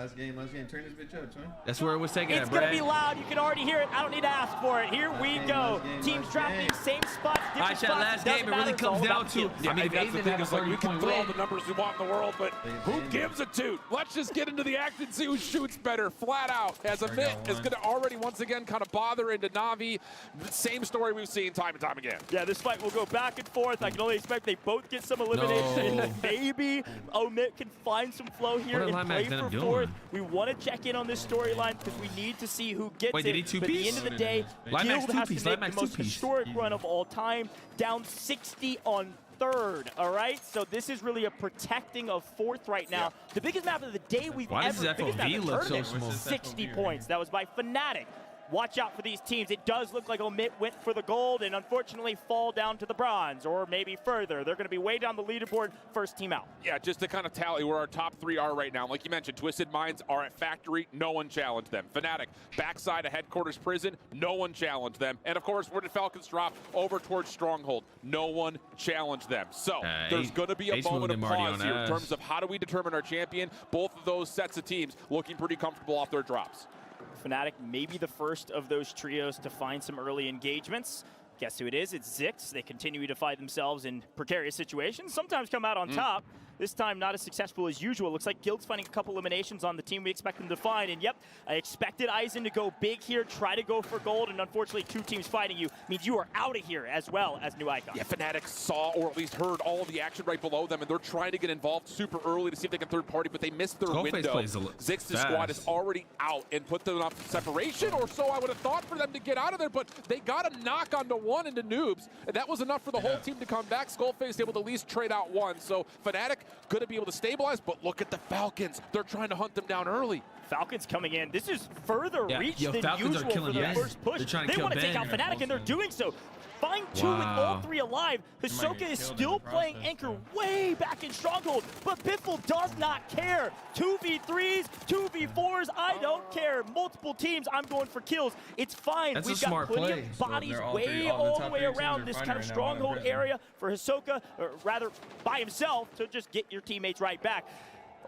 Last game. Turn this bitch up, son. That's where it was taking. It's gonna be loud. You can already hear it. I don't need to ask for it. Here we go. Teams trapping, same spots, different spots. Last game, it really comes down to. I mean, that's the thing. Is like we can throw all the numbers we want in the world, but who gives a toot? Let's just get into the action, see who shoots better. Flat out, as a bit is going to already once again kind of bother into Navi. Same story we've seen time and time again. Yeah, this fight will go back and forth. I can only expect they both get some elimination. No. Maybe MWIII can find some flow here and play for fourth. We want to check in on this storyline because we need to see who gets Did he it. two But at the piece? end of the day, Guild has to make the most historic run of all time. Down 60 on third, all right? So this is really a protecting of fourth right now. The biggest map of the day we've ever, biggest map of the tournament was 60 points. That was by Fnatic. Watch out for these teams. It does look like MWIII went for the gold and unfortunately fall down to the bronze or maybe further. They're going to be way down the leaderboard, first team out. Yeah, just to kind of tally where our top three are right now. Like you mentioned, Twisted Minds are at Factory. No one challenged them. Fnatic, backside of Headquarters Prison. No one challenged them. And of course, where did Falcons drop? Over towards Stronghold. No one challenged them. So there's going to be a moment of pause here in terms of how do we determine our champion. Both of those sets of teams looking pretty comfortable off their drops. Fnatic may be the first of those trios to find some early engagements. Guess who it is? It's Zix. They continue to find themselves in precarious situations, sometimes come out on top. This time, not as successful as usual. Looks like Guild's finding a couple eliminations on the team we expect them to find. And yep, I expected Aydan to go big here, try to go for gold, and unfortunately, two teams fighting you means you are out of here as well as New Icon. Yeah, Fnatic saw or at least heard all of the action right below them, and they're trying to get involved super early to see if they can third party, but they missed their window. Zix's squad is already out and put them enough separation, or so I would have thought for them to get out of there, but they got a knock onto one into Noobs, and that was enough for the whole team to come back. Skullface able to at least trade out one, so Fnatic going to be able to stabilize, but look at the Falcons. They're trying to hunt them down early. Falcons coming in. This is further reach than Falcons usual for the first push. They want to take out Fnatic, and they're doing so. Find two with all three alive. Hisoka is still playing anchor way back in Stronghold, but Biffle does not care. 2v3s, 2v4s, I don't care. Multiple teams, I'm going for kills. It's fine. We've got plenty of bodies way all the way around this kind of Stronghold area for Hisoka, or rather by himself, to just get your teammates right back.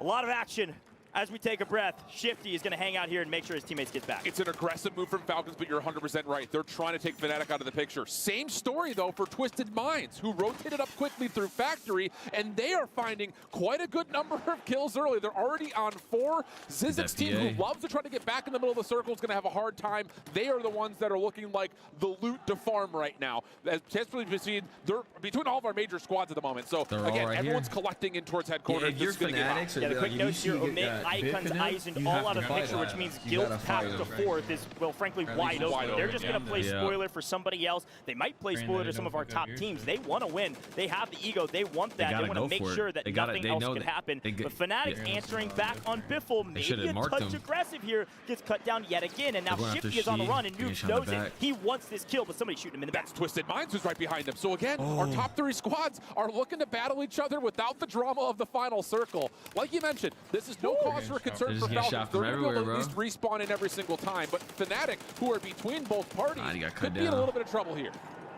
A lot of action. As we take a breath, Shifty is going to hang out here and make sure his teammates get back. It's an aggressive move from Falcons, but you're 100% right. They're trying to take Fnatic out of the picture. Same story, though, for Twisted Minds, who rotated up quickly through Factory, and they are finding quite a good number of kills early. They're already on 4. Zizik's team, who loves to try to get back in the middle of the circle, is going to have a hard time. They are the ones that are looking like the loot to farm right now. As they're between all of our major squads at the moment. So, again, everyone's collecting in towards Headquarters. Yeah, the quick notes here, Icons, Aydan all out of the picture, which means Guild's path to fourth is, well, frankly, wide open. They're just going to play spoiler for somebody else. They might play spoiler to some of our top teams. They want to win. They have the ego. They want that. They want to make sure that nothing else can happen. But Fnatic answering back on Biffle, maybe a touch aggressive here, gets cut down yet again. And now Shifty is on the run, and Noobs knows it. He wants this kill, but somebody's shooting him in the back. That's Twisted Minds who's right behind him. So again, our top 3 squads are looking to battle each other without the drama of the final circle. Like you mentioned, this is no cause for concern for Falcons. They're going to at least respawn in every single time. But Fnatic, who are between both parties, could be in a little bit of trouble here.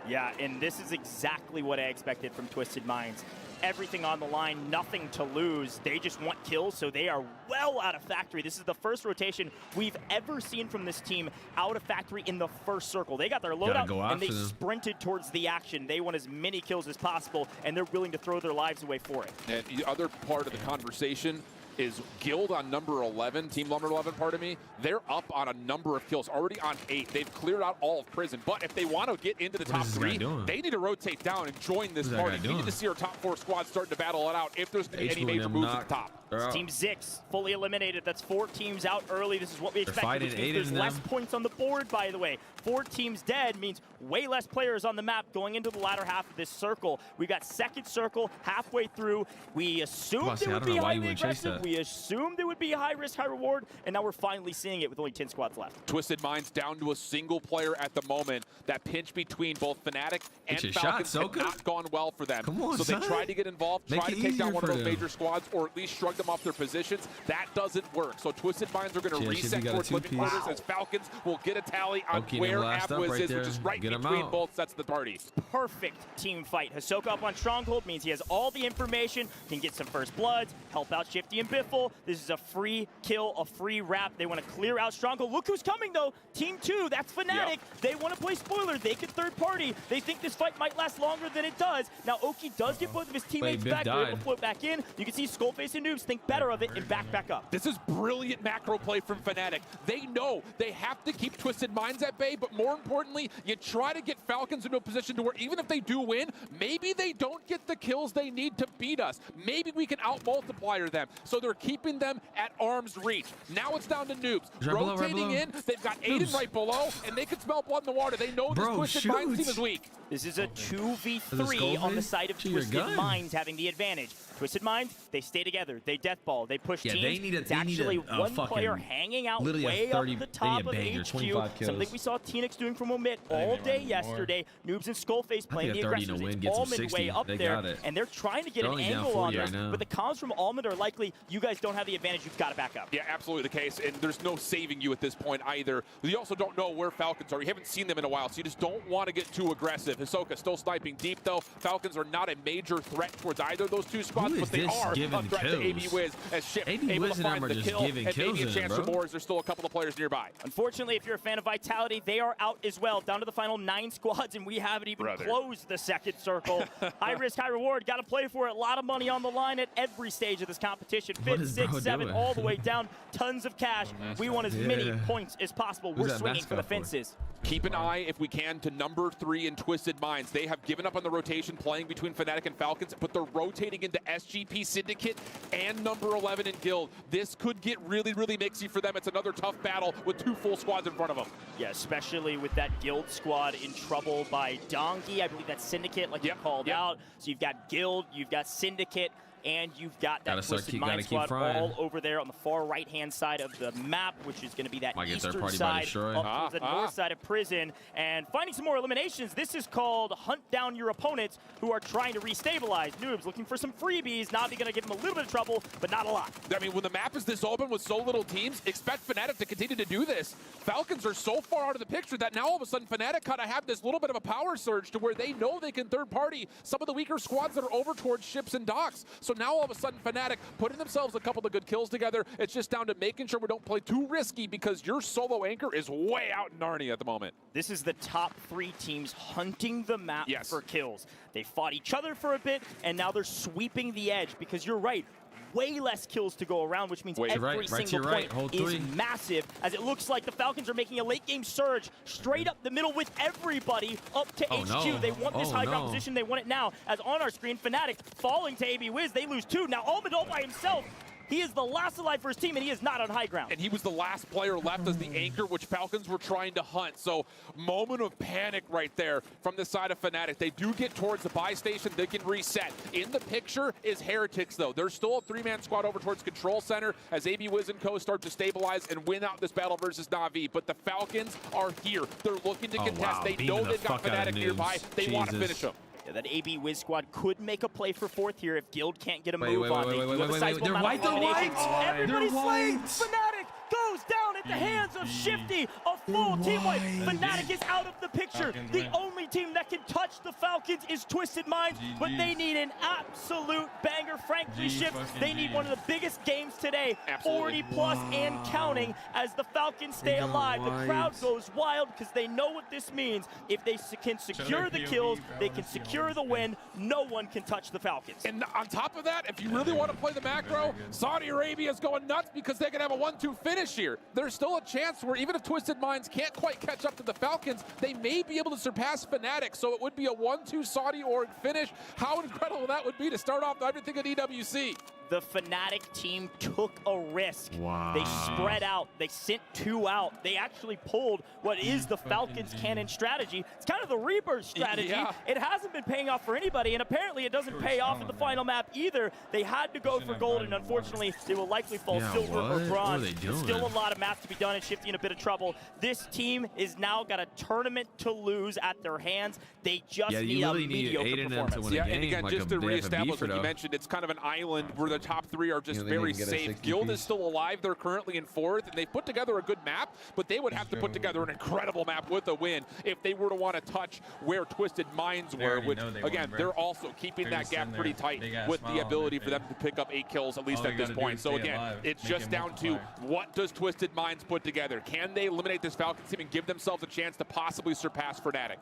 Yeah, and this is exactly what I expected from Twisted Minds. Everything on the line, nothing to lose. They just want kills, so they are well out of Factory. This is the first rotation we've ever seen from this team out of Factory in the first circle. They got their loadout, and they sprinted towards the action. They want as many kills as possible, and they're willing to throw their lives away for it. And the other part of the conversation is Guild on number 11, team number 11, pardon me. They're up on a number of kills, already on 8. They've cleared out all of Prison, but if they want to get into the top 3, they need to rotate down and join this party. We need to see our top 4 squads starting to battle it out if there's going to be any major moves at the top. Team Zix fully eliminated. That's 4 teams out early. This is what we expected. There's less points on the board, by the way. 4 teams dead means way less players on the map going into the latter half of this circle. We got second circle halfway through. We assumed it would be highly aggressive. We assumed it would be high risk, high reward, and now we're finally seeing it with only 10 squads left. Twisted Minds down to a single player at the moment. That pinch between both Fnatic and Falcons has not gone well for them. So they tried to get involved, try to take down one of those major squads, or at least shrug them off their positions. That doesn't work. So Twisted Minds are going to reset towards living quarters as Falcons will get a tally on where MWIII is, which is right between both sets of the party. Perfect team fight. Hisoka up on Stronghold means he has all the information, can get some first bloods, help out Shifty and Biffle. This is a free kill, a free wrap. They want to clear out Stronghold. Look who's coming though. Team 2, that's Fnatic. Yep. They want to play spoiler. They could third party. They think this fight might last longer than it does. Now Oki does get both of his teammates back. They're able to float back in. You can see Skullface and Noobs think better of it and back up. This is brilliant macro play from Fnatic. They know they have to keep Twisted Minds at bay, but more importantly, you try to get Falcons into a position to where even if they do win, maybe they don't get the kills they need to beat us. Maybe we can out-multiplier them. So they're keeping them at arm's reach. Now it's down to Noobs. Rotating in, they've got Aydan right below, and they can smell blood in the water. They know this Twisted Minds team is weak. This is a 2v3 on the side of Twisted Minds having the advantage. Twisted Minds, they stay together. They deathball. They push teams. It's actually one player hanging out way up the top of HQ. Something we saw Teenix doing from MWIII all day yesterday. Noobs and Skullface playing the aggressors. It's Almond way up there, and they're trying to get an angle on this. But the comms from Almond are likely, you guys don't have the advantage. You've got to back up. Yeah, absolutely the case. And there's no saving you at this point either. You also don't know where Falcons are. You haven't seen them in a while, so you just don't want to get too aggressive. Hisoka still sniping deep, though. Falcons are not a major threat towards either of those two squads, but they are a threat to MWIII as Ship able to find the kill and maybe a chance for more as there's still a couple of players nearby. Unfortunately, if you're a fan of Vitality, they are out as well, down to the final 9 squads, and we haven't even closed the second circle. High risk, high reward, got to play for it. A lot of money on the line at every stage of this competition. 5th, 6th, 7th, all the way down. Tons of cash. We want as many points as possible. We're swinging for the fences. Keep an eye, if we can, to number 3 in Twisted Minds. They have given up on the rotation playing between Fnatic and Falcons, but they're rotating into SGP Syndicate and number 11 in Guild. This could get really, really mixy for them. It's another tough battle with 2 full squads in front of them. Yeah, especially with that Guild squad in trouble by Donkey. I believe that's Syndicate, like you called out. So you've got Guild, you've got Syndicate, and you've got that Twisted Mind squad all over there on the far right-hand side of the map, which is going to be that eastern side up towards the north side of Prison. And finding some more eliminations. This is called hunt down your opponents who are trying to restabilize. Noobs looking for some freebies. Nadia going to give them a little bit of trouble, but not a lot. I mean, when the map is this open with so little teams, expect Fnatic to continue to do this. Falcons are so far out of the picture that now all of a sudden Fnatic kind of have this little bit of a power surge to where they know they can third party some of the weaker squads that are over towards ships and docks. So now all of a sudden Fnatic putting themselves a couple of good kills together. It's just down to making sure we don't play too risky because your solo anchor is way out in Narnia at the moment. This is the top 3 teams hunting the map for kills. They fought each other for a bit, and now they're sweeping the edge because you're right. Way less kills to go around, which means every single point is massive, as it looks like the Falcons are making a late game surge straight up the middle with everybody up to HQ. They want this high ground position. They want it now. As on our screen, Fnatic falling to MWIII. They lose 2. Now Almond all by himself. He is the last alive for his team, and he is not on high ground. And he was the last player left as the anchor, which Falcons were trying to hunt. So, moment of panic right there from the side of Fnatic. They do get towards the buy station. They can reset. In the picture is Heretics, though. There's still a 3-man squad over towards Control Center as MWIII and co start to stabilize and win out this battle versus Na'Vi. But the Falcons are here. They're looking to contest. They know they've got Fnatic nearby. They want to finish them. Yeah, that MWIII squad could make a play for 4th here if Guild can't get a move on. They're white. Everybody's slain. Fnatic goes down at the hands of Shifty. A full team wipe. Fnatic is out of the picture. The only team that can touch the Falcons is Twisted Minds, but they need an absolute banger. Frankly, Shift, they need one of the biggest games today. 40 plus and counting as the Falcons stay alive. The crowd goes wild because they know what this means. If they can secure the kills, they can secure the win. No one can touch the Falcons. And on top of that, if you really want to play the macro, Saudi Arabia is going nuts because they can have a 1-2 finish here. There's still a chance where even if Twisted Minds can't quite catch up to the Falcons, they may be able to surpass Fnatic. So it would be a 1-2 Saudi org finish. How incredible that would be to start off everything at EWC. The Fnatic team took a risk. They spread out. They sent 2 out. They actually pulled what is the Falcons cannon strategy. It's kind of the Rebirth strategy. It hasn't been paying off for anybody, and apparently it doesn't pay off in the final map either. They had to go for gold, and unfortunately, they will likely fall silver or bronze. Still a lot of math to be done, and Shifty in a bit of trouble. This team is now got a tournament to lose at their hands. They just need a mediocre performance. And again, just to reestablish what you mentioned, it's kind of an island where top three are just they very need to get a safe. 60 Guild piece. is still alive. They're currently in 4th, and they've put together a good map, but they would have to put together an incredible map with a win if they were to want to touch where Twisted Minds were, which, again, they're also keeping that gap pretty tight with the ability for them to pick up 8 kills, at least at this point. So again, it's just down to what does Twisted Minds put together? Can they eliminate this Falcons team and give themselves a chance to possibly surpass Fnatic?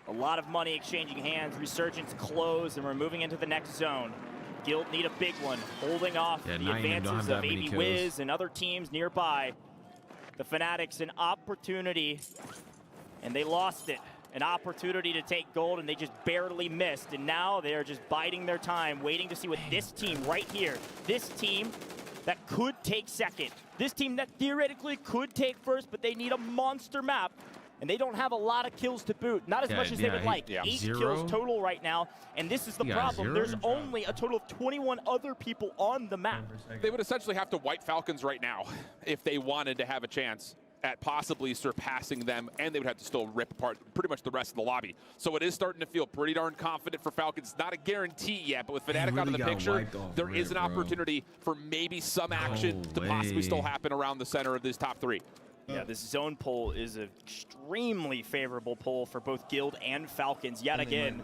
A lot of money exchanging hands. Resurgence closed, and we're moving into the next zone. Guild need a big one, holding off the advances of MWIII and other teams nearby. The Fnatic's an opportunity, and they lost it. An opportunity to take gold, and they just barely missed. And now they are just biding their time, waiting to see what this team right here, this team that could take second, this team that theoretically could take first, but they need a monster map. And they don't have a lot of kills to boot. Not as much as they would like. 8 kills total right now. And this is the problem. There's only a total of 21 other people on the map. They would essentially have to wipe Falcons right now if they wanted to have a chance at possibly surpassing them, and they would have to still rip apart pretty much the rest of the lobby. So it is starting to feel pretty darn confident for Falcons. Not a guarantee yet, but with Fnatic out of the picture, there is an opportunity for maybe some action to possibly still happen around the center of this top 3. Yeah, this zone pull is an extremely favorable pull for both Guild and Falcons. Yet again,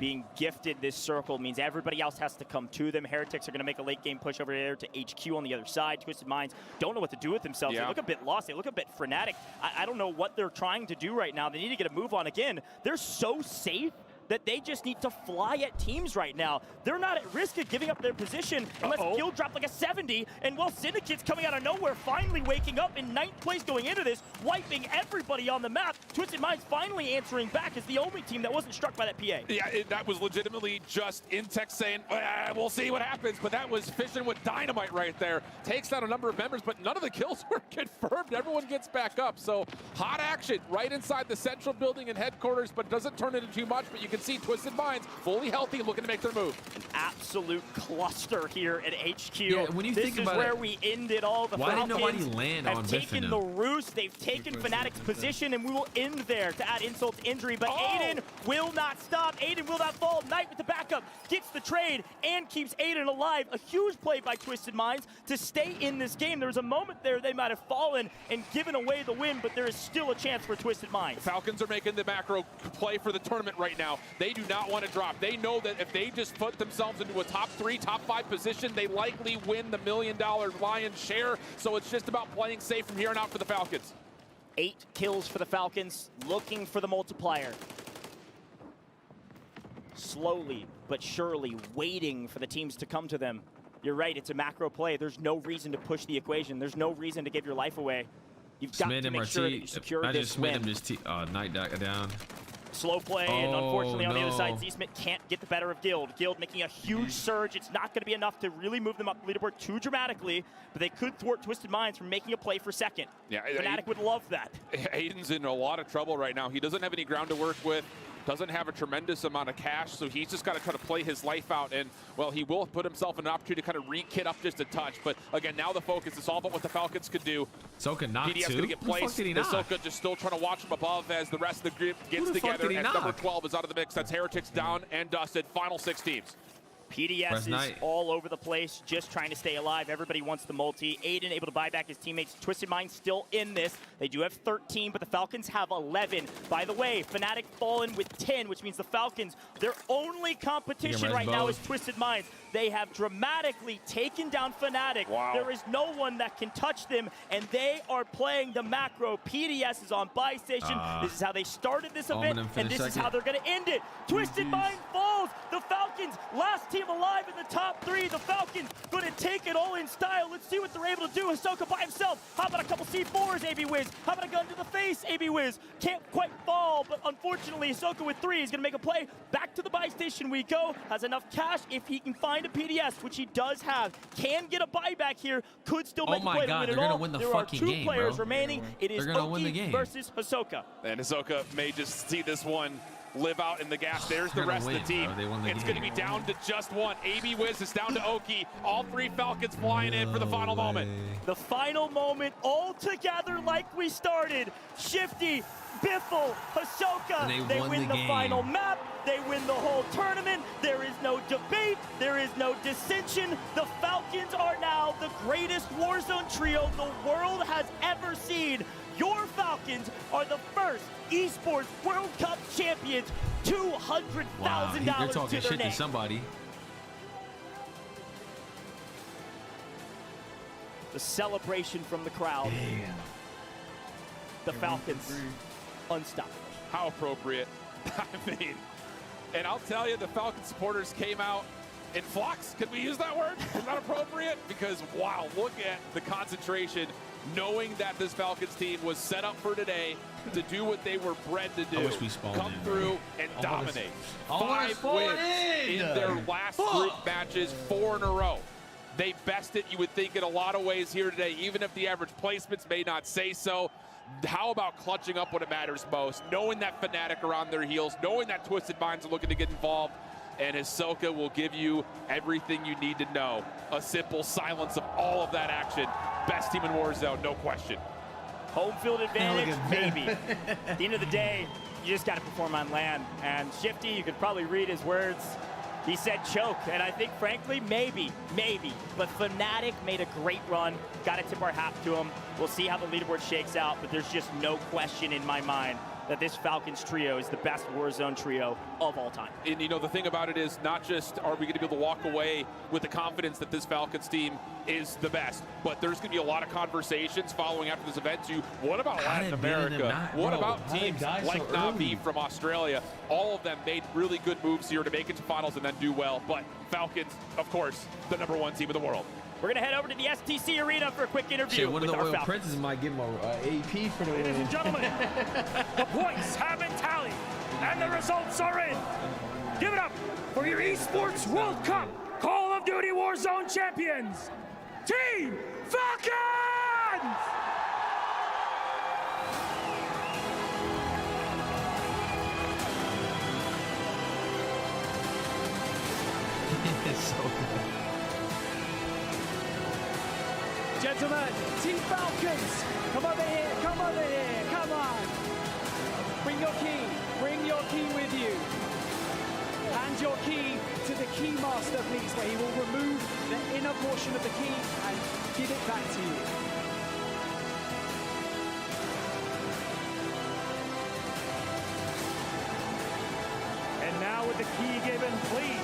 being gifted this circle means everybody else has to come to them. Heretics are going to make a late game push over there to HQ on the other side. Twisted Minds don't know what to do with themselves. They look a bit lost. They look a bit frenetic. I don't know what they're trying to do right now. They need to get a move on again. They're so safe that they just need to fly at teams right now. They're not at risk of giving up their position unless Guild drop like a 70, and while Syndicate's coming out of nowhere, finally waking up in 9th place going into this, wiping everybody on the map. Twisted Minds finally answering back as the only team that wasn't struck by that PA. Yeah, that was legitimately just Intex saying, we'll see what happens, but that was fishing with dynamite right there. Takes down a number of members, but none of the kills were confirmed. Everyone gets back up, so hot action right inside the central building and headquarters, but doesn't turn into too much, but you can see Twisted Minds fully healthy, looking to make their move. An absolute cluster here at HQ. Yeah, when you think about this is where we ended all the Falcons. Why didn't nobody land on Biffle? Have taken the roost, they've taken Fnatic's position, and we will end there to add insult to injury. But Aydan will not stop. Aydan will not fall. Knight with the backup gets the trade and keeps Aydan alive. A huge play by Twisted Minds to stay in this game. There was a moment there they might have fallen and given away the win, but there is still a chance for Twisted Minds. Falcons are making the macro play for the tournament right now. They do not want to drop. They know that if they just put themselves into a top 3, top 5 position, they likely win the $1 million lion's share. So it's just about playing safe from here on out for the Falcons. 8 kills for the Falcons, looking for the multiplier. Slowly but surely waiting for the teams to come to them. You're right, it's a macro play. There's no reason to push the equation. There's no reason to give your life away. You've got to make sure that you secure this win. Knight down. Slow play, and unfortunately on the other side, ZSmith can't get the better of Guild. Guild making a huge surge. It's not going to be enough to really move them up the leaderboard too dramatically, but they could thwart Twisted Minds from making a play for second. Yeah, Fnatic would love that. Aydan's in a lot of trouble right now. He doesn't have any ground to work with. Doesn't have a tremendous amount of cash, so he's just got to try to play his life out, and, well, he will put himself in an opportunity to kind of re-kit up just a touch, but, again, now the focus is all about what the Falcons could do. Soka knocked DDS going to get placed. Soka just still trying to watch from above as the rest of the group gets together, and number 12 is out of the mix. That's Heretics down and dusted. Final 6 teams. PDS is all over the place, just trying to stay alive. Everybody wants the multi. Aydan able to buy back his teammates. Twisted Minds still in this. They do have 13, but the Falcons have 11. By the way, Fnatic fallen with 10, which means the Falcons, their only competition right now is Twisted Minds. They have dramatically taken down Fnatic. Wow. There is no one that can touch them, and they are playing the macro. PDS is on buy station. This is how they started this event, and this is how they're going to end it. Twisted Mind falls. The Falcons, last team alive in the top 3. The Falcons going to take it all in style. Let's see what they're able to do. Hisoka by himself. How about a couple C4s, MWIII? How about a gun to the face, MWIII? Can't quite fall, but unfortunately, Hisoka with 3 is going to make a play. Back to the buy station we go. Has enough cash if he can find a PDS, which he does have. Can get a buyback here. Could still make a play to win it all. There are 2 players remaining. It is Oki versus Hisoka. And Hisoka may just see this one live out in the gas. There's the rest of the team. It's going to be down to just 1. MWIII is down to Oki. All 3 Falcons flying in for the final moment. The final moment all together like we started. Shifty Biffle, Hisoka, And they won win the the game. final map, they win the whole tournament, there is no debate, there is no dissension. The Falcons are now the greatest Warzone trio the world has ever seen. Your Falcons are the first Esports World Cup champions, $200,000 Wow, they're to talking their shit name. to somebody. The celebration from the crowd. Damn. The Falcons, unstoppable. How appropriate. I mean, and I'll tell you, the Falcon supporters came out in flocks. Could we use that word? Is that appropriate? Because, wow, look at the concentration, knowing that this Falcons team was set up for today to do what they were bred to do. I wish we spawned Come in, through bro. and I wanna- dominate. I wanna 5 spawn wins in. their last group matches, 4 in a row. They bested, you would think, in a lot of ways here today, even if the average placements may not say so. How about clutching up when it matters most, knowing that Fnatic are on their heels, knowing that Twisted Minds are looking to get involved, and Hisoka will give you everything you need to know. A simple silence of all of that action. Best team in Warzone, no question. Home field advantage, Look at maybe. At the end of the day, you just got to perform on land. And Shifty, you could probably read his words. He said choke, and I think, frankly, maybe. But Fnatic made a great run. Got to tip our hat to him. We'll see how the leaderboard shakes out, but there's just no question in my mind that this Falcons trio is the best Warzone trio of all time. And, you know, the thing about it is not just are we going to be able to walk away with the confidence that this Falcons team is the best, but there's going to be a lot of conversations following after this event to what about How Latin did Bill and them America? not, What bro? about How they teams die so like Navi early? from Australia? All of them made really good moves here to make it to finals and then do well. But Falcons, of course, the #1 team in the world. We're going to head over to the STC Arena for a quick interview Shit, one of with the our Royal Falcons. Princes might give him a AP for the Ladies win. and gentlemen, the points have been tallied, and the results are in. Give it up for your Esports World Cup Call of Duty Warzone champions, Team Falcons! It's so good. Gentlemen, Team Falcons, come over here, come over here, come on. Bring your key with you. Hand your key to the key master, please, where he will remove the inner portion of the key and give it back to you. And now with the key given, please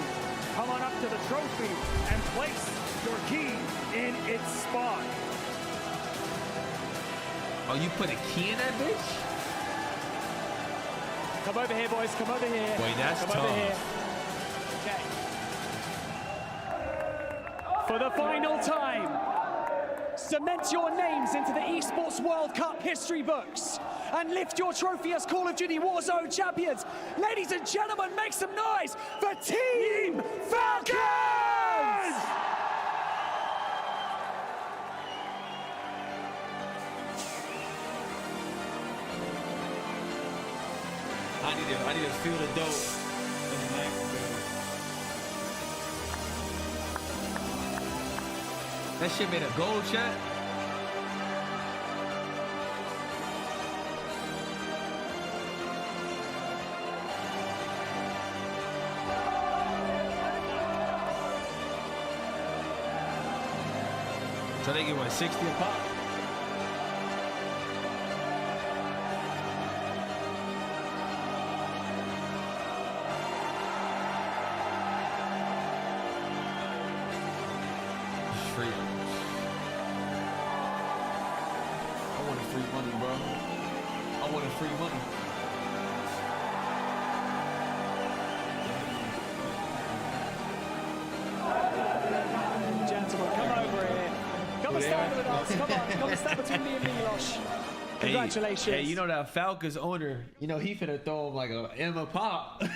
come on up to the trophy and place your key in its spot. Oh, you put a key in that bitch? Come over here, boys. Come over here. Wait, that's Come tough. over here. Okay. For the final time, cement your names into the Esports World Cup history books and lift your trophy as Call of Duty Warzone champions. Ladies and gentlemen, make some noise for Team Falcons! I need to feel the dope. That shit made a gold shot. So they get what, 60 a pop? Free. I want a free money, bro. I want a free money. Gentlemen, come over here. Come and stand with us. Come on. Come and stand between me and Milosh. Congratulations. Hey, you know that Falcons owner, you know, he finna throw him like a Emma pop. To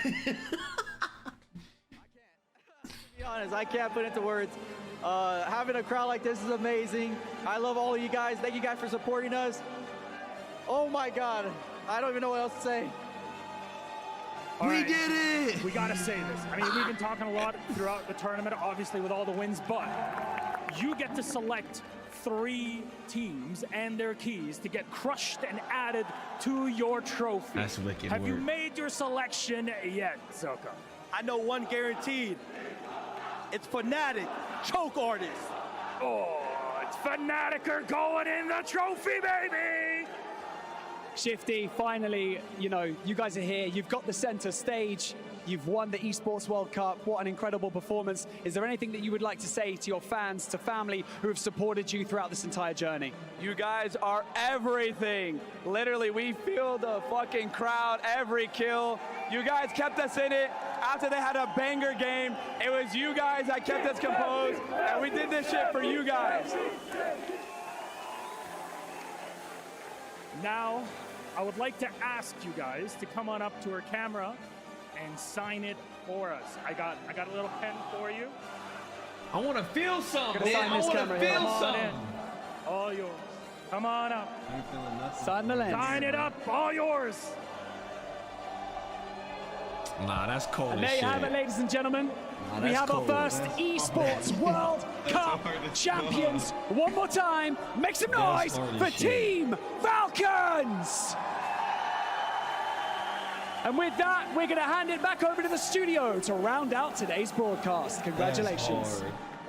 be honest, I can't put into words. Having a crowd like this is amazing. I love all of you guys. Thank you guys for supporting us. Oh my God. I don't even know what else to say. All We right. did it! We gotta say this. I mean, we've been talking a lot throughout the tournament, obviously with all the wins, but you get to select 3 teams and their keys to get crushed and added to your trophy. That's wicked Have you work. made your selection yet, Zoka? I know one guaranteed. It's Fnatic, choke artist. Oh, it's Fnatic going in the trophy, baby! Shifty, finally, you know, you guys are here. You've got the center stage. You've won the Esports World Cup. What an incredible performance. Is there anything that you would like to say to your fans, to family who have supported you throughout this entire journey? You guys are everything. Literally, we feel the fucking crowd every kill. You guys kept us in it. After they had a banger game, it was you guys that kept us composed, and we did this shit for you guys. Now, I would like to ask you guys to come on up to our camera and sign it for us. I got a little pen for you. I want to feel some, Gonna man. sign I this want to camera here. feel Come on some. in. All yours. Come on up. I ain't feeling nothing. Sign the lens. Sign it up. All yours. Nah, that's cold And as there you shit. have it, ladies and gentlemen. We that's have cold. our first Esports World Cup champions. One more time, make some noise hard as for shit. Team Falcons! And with that, we're going to hand it back over to the studio to round out today's broadcast. Congratulations. That's hard.